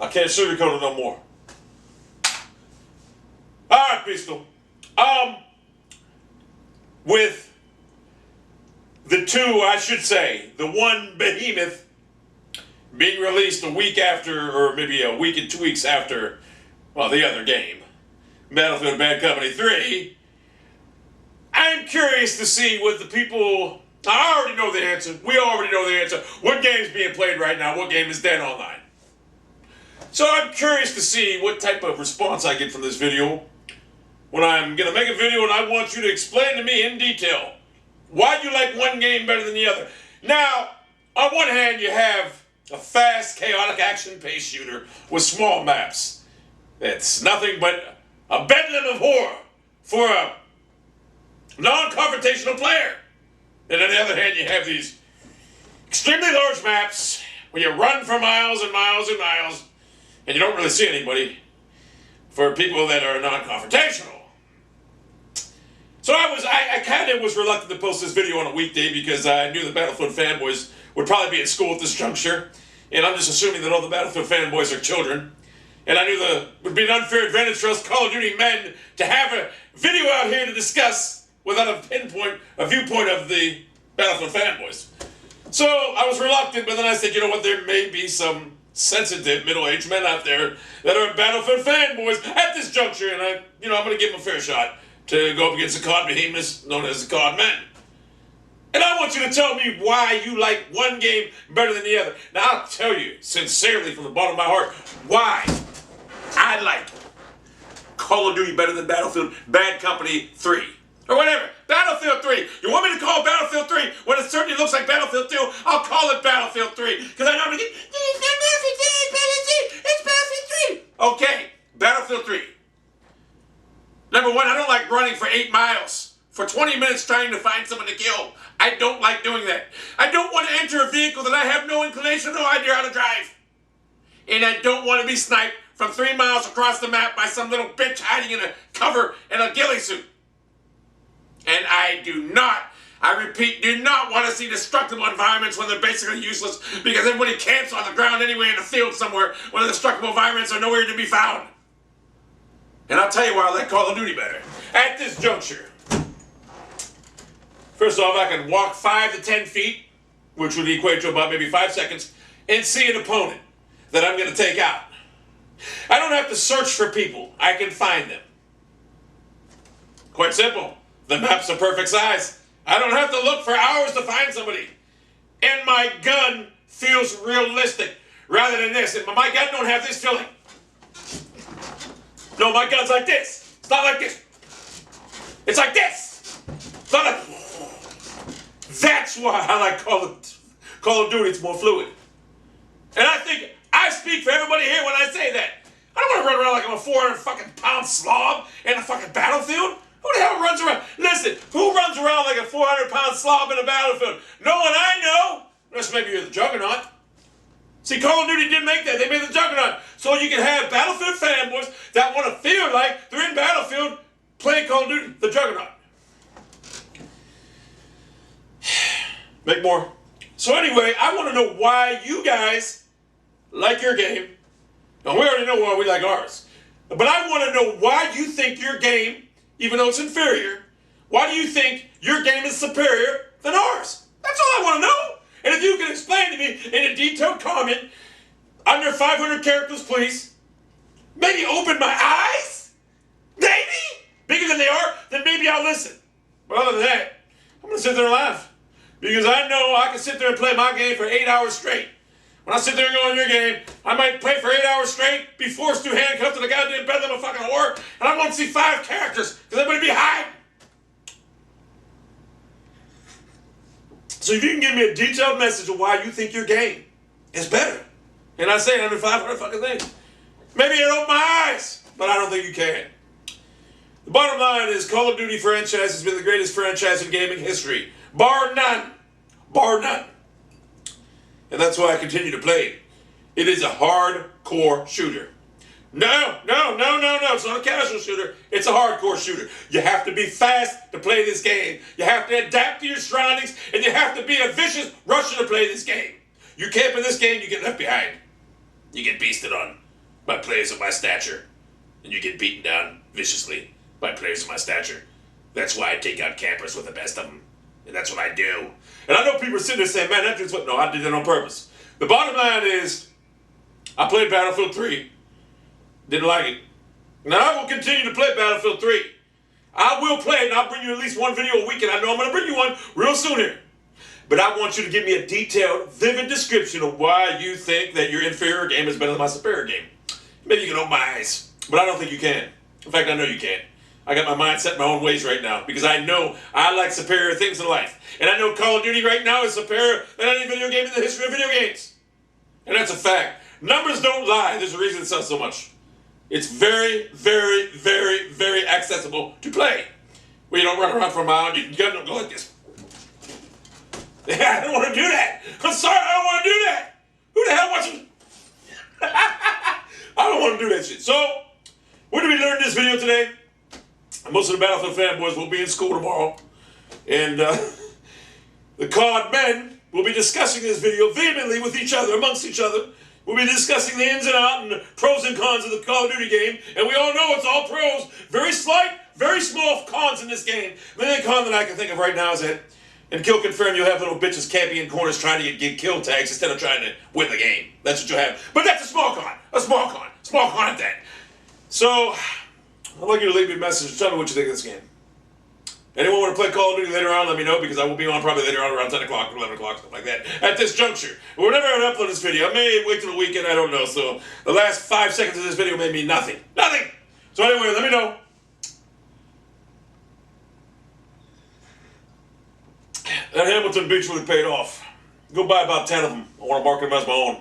I can't sugarcoat it no more. Alright, Pistol. With the two, I should say, the one behemoth being released a week after, or maybe a week and 2 weeks after, well, the other game, Battlefield Bad Company 3, I'm curious to see what the people, I already know the answer, we already know the answer, what game's being played right now, what game is dead online. So I'm curious to see what type of response I get from this video when I'm going to make a video and I want you to explain to me in detail why you like one game better than the other. Now, on one hand, you have a fast, chaotic, action-paced shooter with small maps. It's nothing but a bedlam of horror for a non-confrontational player. And on the other hand, you have these extremely large maps where you run for miles and miles and miles, and you don't really see anybody for people that are non-confrontational. So I kind of was reluctant to post this video on a weekday because I knew the Battlefield fanboys would probably be at school at this juncture, and I'm just assuming that all the Battlefield fanboys are children. And I knew it would be an unfair advantage for us Call of Duty men to have a video out here to discuss without a viewpoint of the Battlefield fanboys. So I was reluctant, but then I said, you know what, there may be some sensitive middle-aged men out there that are Battlefield fanboys at this juncture, and I'm going to give them a fair shot to go up against the COD behemoths known as the COD men. And I want you to tell me why you like one game better than the other. Now, I'll tell you sincerely from the bottom of my heart why I like Call of Duty better than Battlefield Bad Company 3. Or whatever. Battlefield 3. You want me to call Battlefield 3 when it certainly looks like Battlefield 2? I'll call it Battlefield 3. Because I know I'm going to get, it's Battlefield 3. Okay, Battlefield 3. Number one, I don't like running for 8 miles for 20 minutes trying to find someone to kill. I don't like doing that. I don't want to enter a vehicle that I have no inclination, no idea how to drive. And I don't want to be sniped from 3 miles across the map by some little bitch hiding in a cover in a ghillie suit. And I do not want to see destructible environments when they're basically useless because everybody camps on the ground anyway in the field somewhere when the destructible environments are nowhere to be found. And I'll tell you why I like Call of Duty better. At this juncture, first off, I can walk 5 to 10 feet, which would equate to about maybe 5 seconds, and see an opponent that I'm going to take out. I don't have to search for people. I can find them. Quite simple. The map's the perfect size. I don't have to look for hours to find somebody. And my gun feels realistic rather than this. And my gun don't have this feeling. No, my gun's like this. It's not like this. It's like this. It's not like... That's why I like Call of Duty. It's more fluid. And I think I speak for everybody here when I say that. I don't want to run around like I'm a 400-fucking-pound slob in a fucking battlefield. Who the hell runs around? Listen, who runs around like a 400-pound slob in a battlefield? No one I know. Unless maybe you're the Juggernaut. See, Call of Duty didn't make that. They made the Juggernaut. So you can have Battlefield fanboys that want to feel like they're in Battlefield playing Call of Duty, the Juggernaut. Make more. So anyway, I want to know why you guys like your game. Now, we already know why we like ours. But I want to know why you think your game, even though it's inferior, why do you think your game is superior than ours? That's all I want to know. And if you can explain to me in a detailed comment, under 500 characters, please, maybe open my eyes, maybe, bigger than they are, then maybe I'll listen. But other than that, I'm going to sit there and laugh. Because I know I can sit there and play my game for 8 hours straight. When I sit there and go on your game, I might play for 8 hours straight, be forced to handcuffed to the goddamn bedlam of fucking horror, and I won't see 5 characters, because everybody be hiding. So if you can give me a detailed message of why you think your game is better, and I say it under 500 fucking things, maybe it'll open my eyes, but I don't think you can. The bottom line is Call of Duty franchise has been the greatest franchise in gaming history. Bar none. Bar none. And that's why I continue to play it. It is a hardcore shooter. No. It's not a casual shooter. It's a hardcore shooter. You have to be fast to play this game. You have to adapt to your surroundings, and you have to be a vicious rusher to play this game. You camp in this game, you get left behind. You get beasted on. by players of my stature. And you get beaten down viciously by players of my stature. That's why I take out campers with the best of them. And that's what I do. And I know people are sitting there saying, man, that dude's what? No, I did that on purpose. The bottom line is, I played Battlefield 3. Didn't like it. Now I will continue to play Battlefield 3. I will play it, and I'll bring you at least one video a week, and I know I'm going to bring you one real soon here. But I want you to give me a detailed, vivid description of why you think that your inferior game is better than my superior game. Maybe you can open my eyes, but I don't think you can. In fact, I know you can't. I got my mind set in my own ways right now because I know I like superior things in life. And I know Call of Duty right now is superior than any video game in the history of video games. And that's a fact. Numbers don't lie. There's a reason it sells so much. It's very, very, very, very accessible to play. Where you don't run around for a mile and you can go like this. I don't want to do that. I'm sorry, I don't want to do that. Who the hell wants to? I don't want to do that shit. So, where did we learn this video today? Most of the Battlefield fanboys will be in school tomorrow. And the COD men will be discussing this video vehemently with each other, amongst each other. We'll be discussing the ins and outs and the pros and cons of the Call of Duty game. And we all know it's all pros. Very slight, very small cons in this game. The only con that I can think of right now is that in Kill Confirm, you'll have little bitches camping in corners trying to get kill tags instead of trying to win the game. That's what you'll have. But that's a small con. A small con. Small con at that. So, I'd like you to leave me a message and tell me what you think of this game. Anyone want to play Call of Duty later on, let me know, because I will be on probably later on around 10 o'clock, 11 o'clock, something like that, at this juncture. Whenever I upload this video, I may wait till the weekend, I don't know. So, the last 5 seconds of this video may mean nothing. Nothing! So anyway, let me know. That Hamilton Beach really paid off. Go buy about 10 of them. I want to market them as my own.